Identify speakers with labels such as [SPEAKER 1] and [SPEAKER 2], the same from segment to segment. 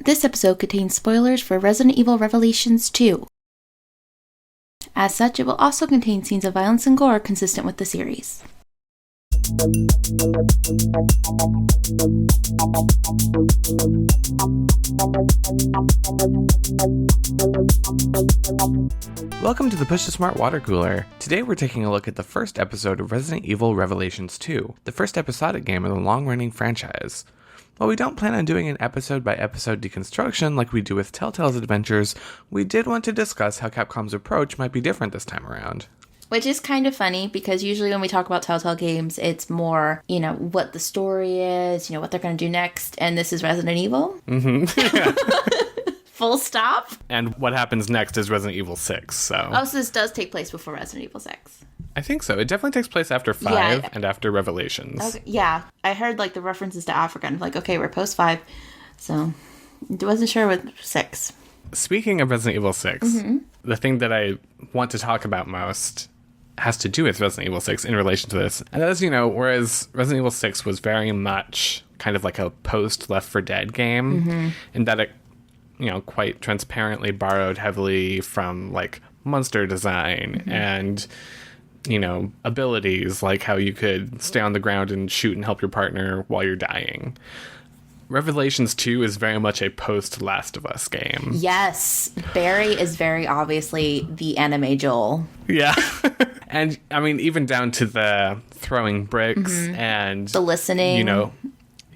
[SPEAKER 1] This episode contains spoilers for Resident Evil Revelations 2. As such, it will also contain scenes of violence and gore consistent with the series.
[SPEAKER 2] Welcome to the Push to Smart Water Cooler. Today we're taking a look at the first episode of Resident Evil Revelations 2, the first episodic game of the long-running franchise. While we don't plan on doing an episode-by-episode deconstruction like we do with Telltale's adventures, we did want to discuss how Capcom's approach might be different this time around.
[SPEAKER 1] Which is kind of funny, because usually when we talk about Telltale games, it's more, what the story is, what they're going to do next, and this is Resident Evil.
[SPEAKER 2] Mm-hmm. Yeah.
[SPEAKER 1] Full stop.
[SPEAKER 2] And what happens next is Resident Evil 6, so...
[SPEAKER 1] Oh, so this does take place before Resident Evil 6.
[SPEAKER 2] I think so. It definitely takes place after 5 and after Revelations.
[SPEAKER 1] Okay. Yeah, I heard, the references to Africa, and I'm like, okay, we're post-5, so I wasn't sure with 6.
[SPEAKER 2] Speaking of Resident Evil 6, the thing that I want to talk about most has to do with Resident Evil 6 in relation to this. And that is, whereas Resident Evil 6 was very much kind of like a post-Left 4 Dead game, in that it, quite transparently borrowed heavily from, monster design and... abilities, like how you could stay on the ground and shoot and help your partner while you're dying. Revelations 2 is very much a post-Last of Us game.
[SPEAKER 1] Yes. Barry is very obviously the anime Joel.
[SPEAKER 2] Yeah. And, even down to the throwing bricks and...
[SPEAKER 1] the listening.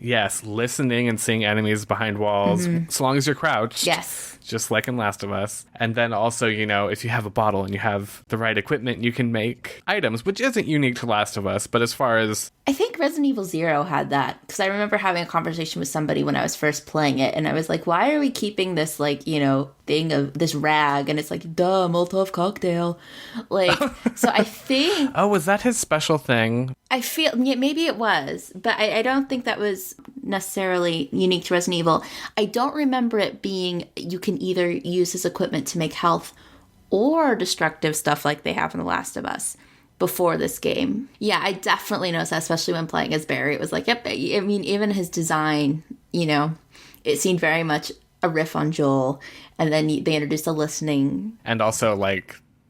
[SPEAKER 2] Yes, listening and seeing enemies behind walls, so long as you're crouched.
[SPEAKER 1] Yes.
[SPEAKER 2] Just like in Last of Us. And then also, if you have a bottle and you have the right equipment, you can make items, which isn't unique to Last of Us, but as far as...
[SPEAKER 1] I think Resident Evil 0 had that, because I remember having a conversation with somebody when I was first playing it, and I was like, why are we keeping this, thing of this rag? And it's like, duh, Molotov cocktail. So I think...
[SPEAKER 2] Oh, was that his special thing?
[SPEAKER 1] I feel, maybe it was, but I don't think that was necessarily unique to Resident Evil. I don't remember it being, you can either use his equipment to make health or destructive stuff like they have in The Last of Us before this game. Yeah, I definitely noticed that, especially when playing as Barry. It was like, yep, even his design, it seemed very much a riff on Joel, and then they introduced the listening.
[SPEAKER 2] And also,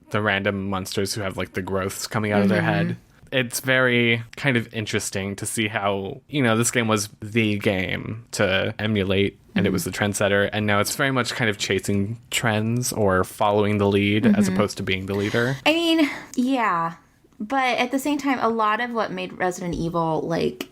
[SPEAKER 2] the random monsters who have, the growths coming out of their head. It's very kind of interesting to see how, this game was the game to emulate, and it was the trendsetter, and now it's very much kind of chasing trends or following the lead as opposed to being the leader.
[SPEAKER 1] Yeah. But at the same time, a lot of what made Resident Evil,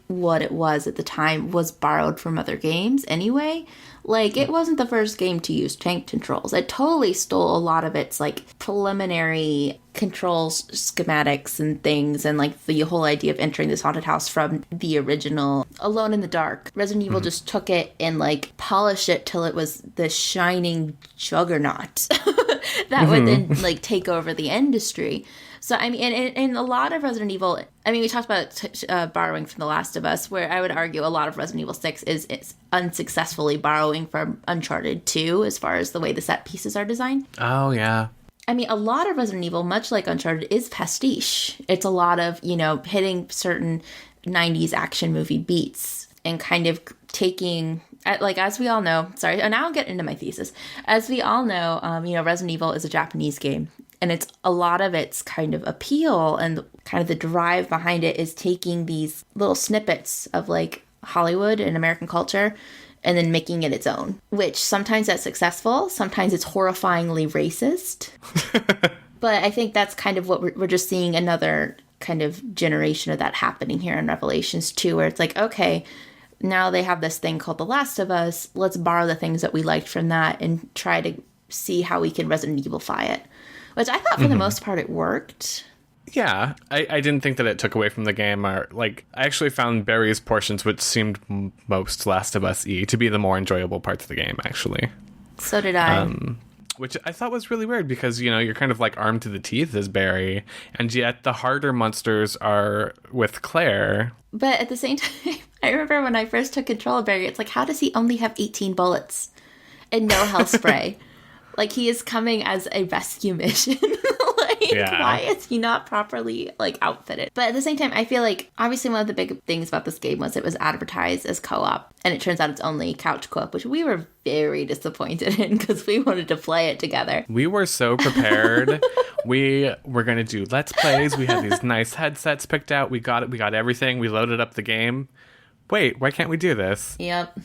[SPEAKER 1] what it was at the time was borrowed from other games anyway. It wasn't the first game to use tank controls. It totally stole a lot of its, preliminary controls, schematics, and things, and, the whole idea of entering this haunted house from the original Alone in the Dark. Resident Evil just took it and, polished it till it was the shining juggernaut that would then, take over the industry. So, in a lot of Resident Evil, we talked about borrowing from The Last of Us, where I would argue a lot of Resident Evil 6 is unsuccessfully borrowing from Uncharted 2 as far as the way the set pieces are designed.
[SPEAKER 2] Oh, yeah.
[SPEAKER 1] A lot of Resident Evil, much like Uncharted, is pastiche. It's a lot of, hitting certain 90s action movie beats and kind of taking... as we all know... Sorry, now I'll get into my thesis. As we all know, Resident Evil is a Japanese game. And it's a lot of its kind of appeal and kind of the drive behind it is taking these little snippets of Hollywood and American culture and then making it its own, which sometimes that's successful. Sometimes it's horrifyingly racist. But I think that's kind of what we're just seeing, another kind of generation of that happening here in Revelations 2, where it's okay, now they have this thing called The Last of Us. Let's borrow the things that we liked from that and try to see how we can Resident Evil-fy it. Which I thought for the most part it worked.
[SPEAKER 2] Yeah, I didn't think that it took away from the game. I actually found Barry's portions, which seemed most Last of Us-y, to be the more enjoyable parts of the game, actually.
[SPEAKER 1] So did I.
[SPEAKER 2] Which I thought was really weird because, you're kind of armed to the teeth as Barry, and yet the harder monsters are with Claire.
[SPEAKER 1] But at the same time, I remember when I first took control of Barry, it's how does he only have 18 bullets and no health spray? He is coming as a rescue mission.
[SPEAKER 2] Yeah.
[SPEAKER 1] Why is he not properly, like, outfitted? But at the same time, I feel like, obviously, one of the big things about this game was it was advertised as co-op. And it turns out it's only couch co-op, which we were very disappointed in because we wanted to play it together.
[SPEAKER 2] We were so prepared. We were going to do Let's Plays. We had these nice headsets picked out. We got it. We got everything. We loaded up the game. Wait, why can't we do this?
[SPEAKER 1] Yep.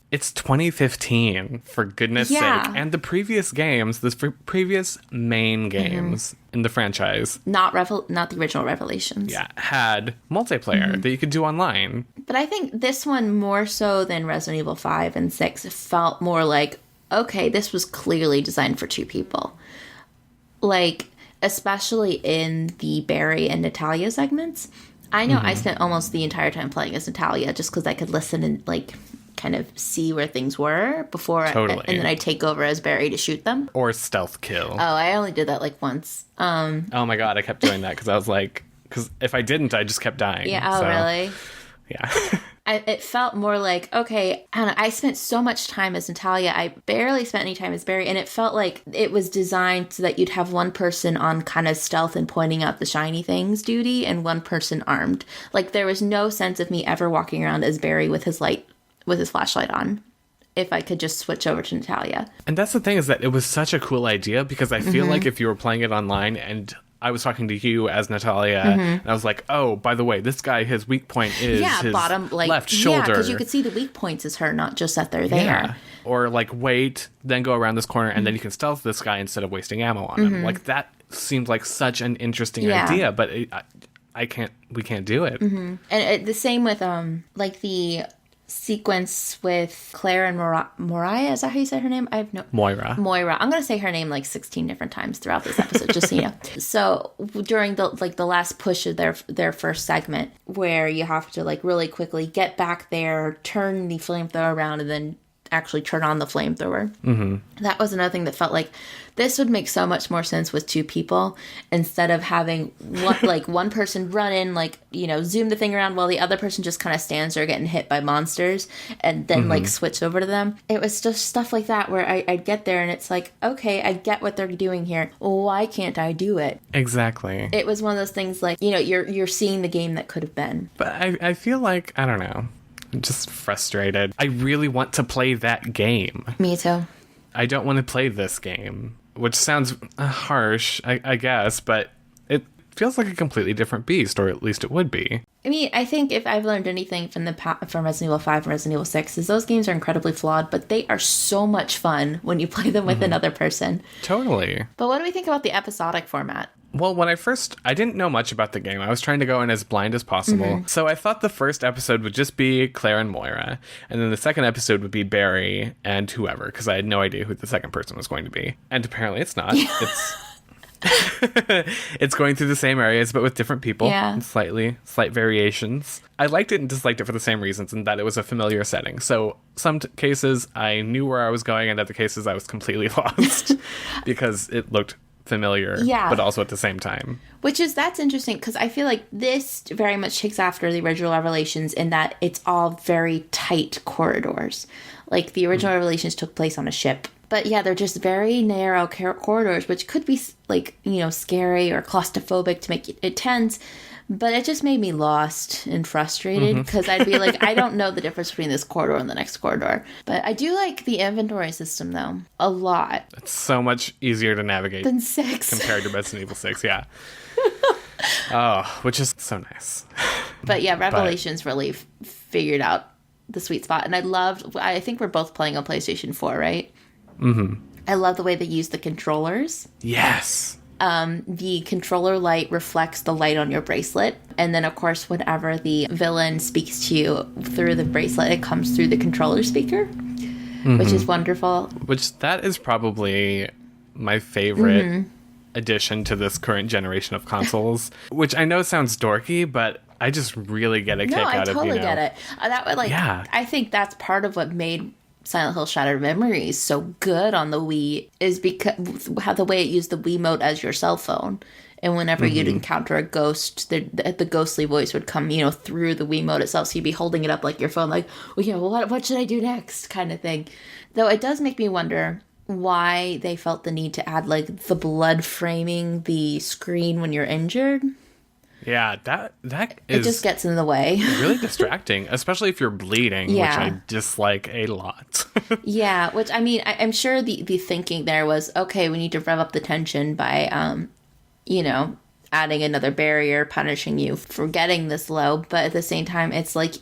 [SPEAKER 2] It's 2015, for goodness sake. And the previous games, previous main games in the franchise.
[SPEAKER 1] Not the original Revelations.
[SPEAKER 2] Yeah, had multiplayer that you could do online.
[SPEAKER 1] But I think this one, more so than Resident Evil 5 and 6, felt more like, okay, this was clearly designed for two people. Like, especially in the Barry and Natalia segments. I know I spent almost the entire time playing as Natalia just because I could listen and, like, kind of see where things were before and then I take over as Barry to shoot them.
[SPEAKER 2] Or stealth kill.
[SPEAKER 1] Oh, I only did that like once.
[SPEAKER 2] Oh my god, I kept doing that because I was like, because if I didn't, I just kept dying.
[SPEAKER 1] Yeah, oh, really?
[SPEAKER 2] Yeah.
[SPEAKER 1] It felt more like, okay, I don't know, I spent so much time as Natalia, I barely spent any time as Barry, and it felt like it was designed so that you'd have one person on kind of stealth and pointing out the shiny things duty, and one person armed. Like, there was no sense of me ever walking around as Barry with his flashlight on, if I could just switch over to Natalia.
[SPEAKER 2] And that's the thing, is that it was such a cool idea, because I feel like if you were playing it online and I was talking to you as Natalia, and I was like, oh, by the way, this guy, his weak point is his
[SPEAKER 1] bottom, like,
[SPEAKER 2] left shoulder. Yeah,
[SPEAKER 1] because you could see the weak points as her, not just that they're there.
[SPEAKER 2] Yeah. Or, like, wait, then go around this corner, and then you can stealth this guy instead of wasting ammo on him. Like, that seemed like such an interesting idea, but we can't do it.
[SPEAKER 1] And the same with, like, the sequence with Claire and Mariah, is that how you say her name? I have no...
[SPEAKER 2] Moira.
[SPEAKER 1] I'm going to say her name like 16 different times throughout this episode, just so you know. So during the last push of their first segment, where you have to, like, really quickly get back there, turn the flamethrower around, and then actually turn on the flamethrower. That was another thing that felt like this would make so much more sense with two people, instead of having one person run in, like, you know, zoom the thing around while the other person just kind of stands there getting hit by monsters and then like switch over to them. It was just stuff like that where I'd get there and it's like, okay, I get what they're doing here. Why can't I do it?
[SPEAKER 2] Exactly.
[SPEAKER 1] It was one of those things like, you know, you're seeing the game that could have been.
[SPEAKER 2] But I feel like, I don't know, I'm just frustrated. I really want to play that game.
[SPEAKER 1] Me too.
[SPEAKER 2] I don't want to play this game, which sounds harsh, I guess, but it feels like a completely different beast, or at least it would be.
[SPEAKER 1] I mean, I think if I've learned anything from Resident Evil 5 and Resident Evil 6 is those games are incredibly flawed, but they are so much fun when you play them with another person.
[SPEAKER 2] Totally.
[SPEAKER 1] But what do we think about the episodic format?
[SPEAKER 2] Well, when I didn't know much about the game. I was trying to go in as blind as possible. So I thought the first episode would just be Claire and Moira. And then the second episode would be Barry and whoever, because I had no idea who the second person was going to be. And apparently it's not. It's going through the same areas, but with different people.
[SPEAKER 1] Yeah.
[SPEAKER 2] And slight variations. I liked it and disliked it for the same reasons, in that it was a familiar setting. So some cases I knew where I was going, and other cases I was completely lost because it looked familiar, but also at the same time.
[SPEAKER 1] That's interesting, because I feel like this very much takes after the original Revelations in that it's all very tight corridors. Like, the original Revelations took place on a ship. But yeah, they're just very narrow corridors, which could be, like, you know, scary or claustrophobic to make it tense. But it just made me lost and frustrated, because I'd be like, I don't know the difference between this corridor and the next corridor. But I do like the inventory system, though, a lot.
[SPEAKER 2] It's so much easier to navigate
[SPEAKER 1] than 6
[SPEAKER 2] compared to Resident Evil 6, yeah. Which is so nice.
[SPEAKER 1] But yeah, Revelations really figured out the sweet spot. And I think we're both playing on PlayStation 4, right? I love the way they use the controllers.
[SPEAKER 2] Yes.
[SPEAKER 1] The controller light reflects the light on your bracelet. And then, of course, whenever the villain speaks to you through the bracelet, it comes through the controller speaker, which is wonderful.
[SPEAKER 2] That is probably my favorite addition to this current generation of consoles, which I know sounds dorky, but I just really get a kick out of,
[SPEAKER 1] No, I totally get it. I think that's part of what made Silent Hill Shattered Memories so good on the Wii, is because how the way it used the Wiimote as your cell phone. And whenever you'd encounter a ghost, the ghostly voice would come, you know, through the Wiimote itself. So you'd be holding it up like your phone, like, well, you know, what should I do next, kind of thing. Though it does make me wonder, why they felt the need to add, like, the blood framing the screen when you're injured.
[SPEAKER 2] Yeah, that
[SPEAKER 1] It just gets in the way.
[SPEAKER 2] really distracting, especially if you're bleeding, which I dislike a lot.
[SPEAKER 1] Yeah, which, I mean, I'm sure the thinking there was, okay, we need to rev up the tension by, you know, adding another barrier, punishing you for getting this low. But at the same time, it's like,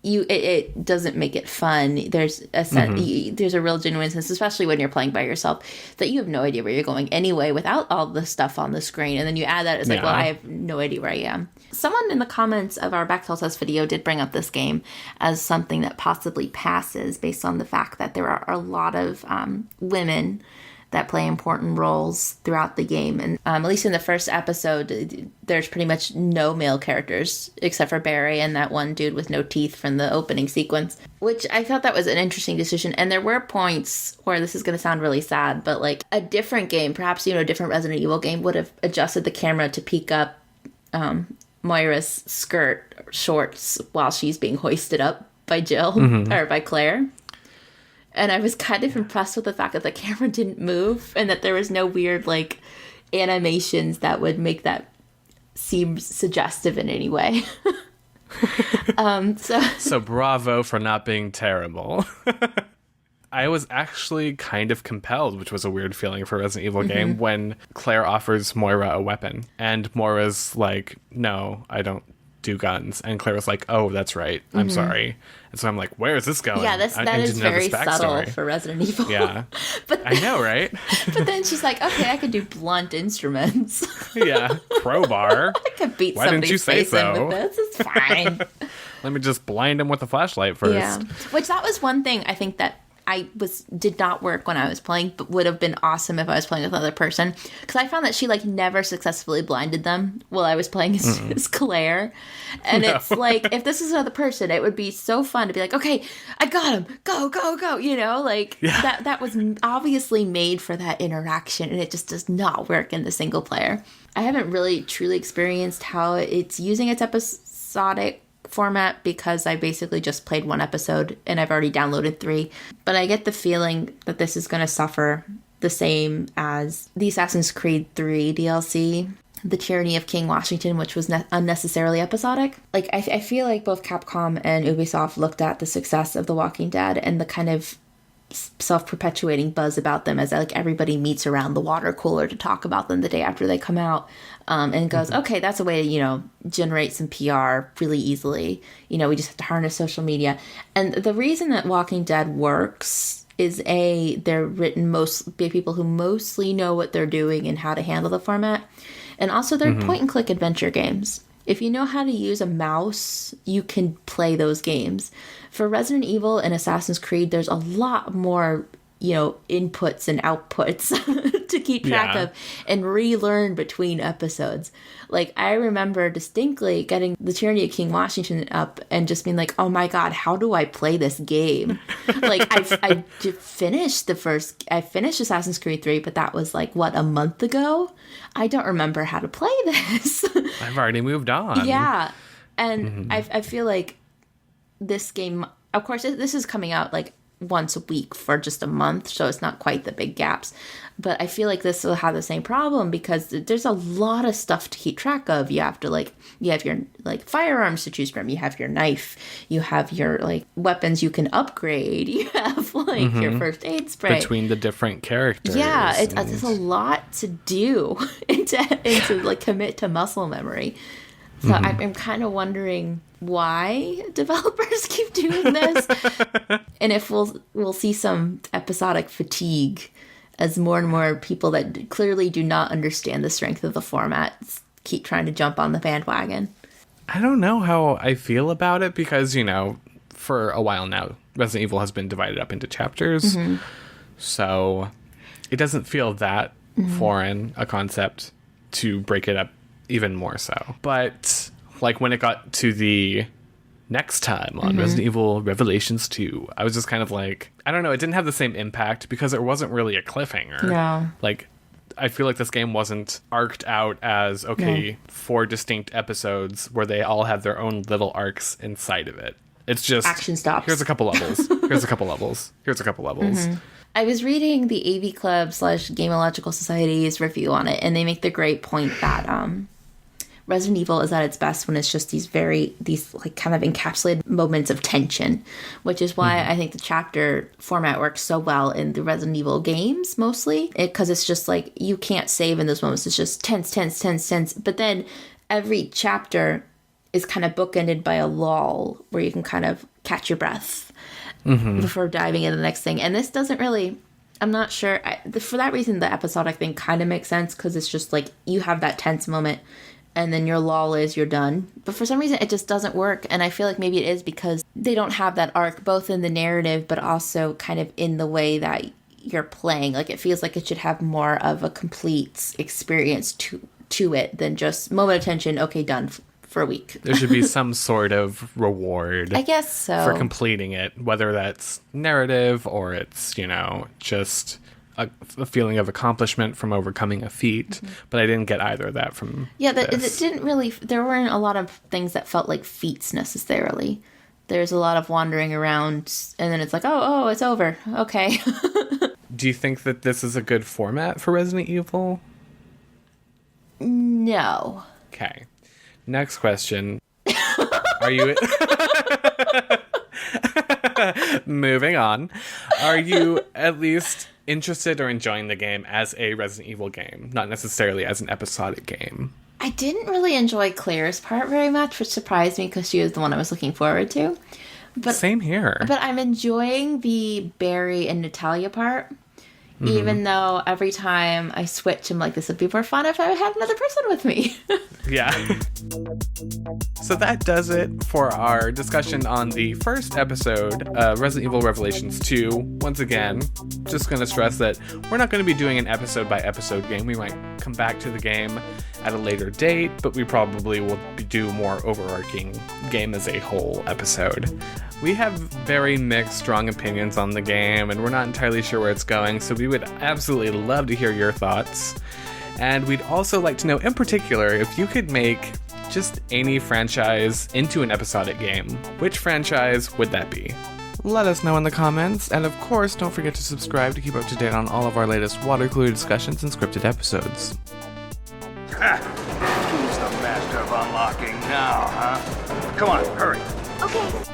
[SPEAKER 1] it doesn't make it fun. There's a there's a real genuine sense, especially when you're playing by yourself, that you have no idea where you're going anyway without all the stuff on the screen. And then you add that, it's like, well, I have no idea where I am. Someone in the comments of our Backtail Test video did bring up this game as something that possibly passes based on the fact that there are a lot of women that play important roles throughout the game. And at least in the first episode, there's pretty much no male characters except for Barry and that one dude with no teeth from the opening sequence, which I thought that was an interesting decision. And there were points where, this is going to sound really sad, but like a different game, perhaps, you know, a different Resident Evil game would have adjusted the camera to peek up Moira's shorts while she's being hoisted up by Jill or by Claire. And I was kind of impressed with the fact that the camera didn't move and that there was no weird, like, animations that would make that seem suggestive in any way.
[SPEAKER 2] So bravo for not being terrible. I was actually kind of compelled, which was a weird feeling for a Resident Evil game, when Claire offers Moira a weapon. And Moira's like, no, I don't do guns. And Claire was like, oh, that's right. I'm sorry. And so I'm like, where is this going?
[SPEAKER 1] Yeah, that is very subtle for Resident Evil.
[SPEAKER 2] Yeah.
[SPEAKER 1] But
[SPEAKER 2] I know, right?
[SPEAKER 1] But then she's like, okay, I could do blunt instruments.
[SPEAKER 2] Yeah, crowbar.
[SPEAKER 1] I could beat
[SPEAKER 2] Why didn't you
[SPEAKER 1] somebody's
[SPEAKER 2] say
[SPEAKER 1] face in
[SPEAKER 2] so?
[SPEAKER 1] with this. It's fine.
[SPEAKER 2] Let me just blind him with a flashlight first.
[SPEAKER 1] Yeah. Which, that was one thing I think that did not work when I was playing, but would have been awesome if I was playing with another person. Because I found that she, like, never successfully blinded them while I was playing as Claire. And it's like, if this is another person, it would be so fun to be like, okay, I got him. Go, go, go. You know, like, that was obviously made for that interaction, and it just does not work in the single player. I haven't really truly experienced how it's using its episodic format because I basically just played one episode and I've already downloaded 3. But I get the feeling that this is going to suffer the same as the Assassin's Creed 3 DLC, the Tyranny of King Washington, which was unnecessarily episodic. Like, I feel like both Capcom and Ubisoft looked at the success of The Walking Dead and the kind of self-perpetuating buzz about them as, like, everybody meets around the water cooler to talk about them the day after they come out, and goes, okay, that's a way to, you know, generate some PR really easily. You know, we just have to harness social media. And the reason that Walking Dead works is, they're written by people who mostly know what they're doing and how to handle the format. And also, they're point-and-click adventure games. If you know how to use a mouse, you can play those games. For Resident Evil and Assassin's Creed, there's a lot more, you know, inputs and outputs to keep track of and relearn between episodes. Like, I remember distinctly getting the Tyranny of King Washington up and just being like, oh my god, how do I play this game? Like, I finished Assassin's Creed 3, but that was like, what, a month ago? I don't remember how to play this.
[SPEAKER 2] I've already moved on.
[SPEAKER 1] Yeah. And I feel like this game, of course, this is coming out like once a week for just a month, so it's not quite the big gaps. But I feel like this will have the same problem because there's a lot of stuff to keep track of. You have to, like, you have your, like, firearms to choose from. You have your knife. You have your, like, weapons you can upgrade. You have, like, your first aid spray.
[SPEAKER 2] Between the different characters.
[SPEAKER 1] Yeah, it's a lot to do and to like, commit to muscle memory. So I'm kind of wondering why developers keep doing this, and if we'll see some episodic fatigue as more and more people that clearly do not understand the strength of the format keep trying to jump on the bandwagon.
[SPEAKER 2] I don't know how I feel about it because, you know, for a while now, Resident Evil has been divided up into chapters, so it doesn't feel that foreign a concept to break it up even more so. But, like, when it got to the next time on Resident Evil Revelations 2, I was just kind of like, I don't know, it didn't have the same impact because it wasn't really a cliffhanger.
[SPEAKER 1] No.
[SPEAKER 2] Like, I feel like this game wasn't arced out as, okay, 4 distinct episodes where they all have their own little arcs inside of it. It's just...
[SPEAKER 1] action stops.
[SPEAKER 2] Here's a couple levels. Here's a couple levels. Here's a couple levels.
[SPEAKER 1] I was reading the AV Club / Gameological Society's review on it, and they make the great point that Resident Evil is at its best when it's just these like kind of encapsulated moments of tension, which is why I think the chapter format works so well in the Resident Evil games mostly, because it's just like you can't save in those moments. It's just tense, tense, tense, tense. But then every chapter is kind of bookended by a lull where you can kind of catch your breath before diving into the next thing. And this doesn't really, I'm not sure. For that reason, the episodic thing kind of makes sense, because it's just like you have that tense moment and then your lull is you're done. But for some reason, it just doesn't work. And I feel like maybe it is because they don't have that arc, both in the narrative, but also kind of in the way that you're playing. Like, it feels like it should have more of a complete experience to it than just moment of tension, okay, done for a week.
[SPEAKER 2] There should be some sort of reward.
[SPEAKER 1] I guess so.
[SPEAKER 2] For completing it, whether that's narrative or it's, just a feeling of accomplishment from overcoming a feat, but I didn't get either of that from this.
[SPEAKER 1] It didn't really, there weren't a lot of things that felt like feats necessarily. There's a lot of wandering around, and then it's like, oh, it's over. Okay.
[SPEAKER 2] Do you think that this is a good format for Resident Evil?
[SPEAKER 1] No.
[SPEAKER 2] Okay. Next question. Are you... Moving on. Are you at least interested or enjoying the game as a Resident Evil game, not necessarily as an episodic game?
[SPEAKER 1] I didn't really enjoy Claire's part very much, which surprised me because she was the one I was looking forward to. But,
[SPEAKER 2] same here.
[SPEAKER 1] But I'm enjoying the Barry and Natalia part, even though every time I switch, I'm like, this would be more fun if I had another person with me.
[SPEAKER 2] Yeah. So that does it for our discussion on the first episode, Resident Evil Revelations 2. Once again, just going to stress that we're not going to be doing an episode-by-episode game. We might come back to the game at a later date, but we probably will do more overarching game as a whole episode. We have very mixed, strong opinions on the game, and we're not entirely sure where it's going, so we would absolutely love to hear your thoughts. And we'd also like to know, in particular, if you could make just any franchise into an episodic game, which franchise would that be? Let us know in the comments, and of course, don't forget to subscribe to keep up to date on all of our latest water cooler discussions and scripted episodes.
[SPEAKER 3] Who's the master of unlocking now, huh? Come on, hurry.
[SPEAKER 1] Okay.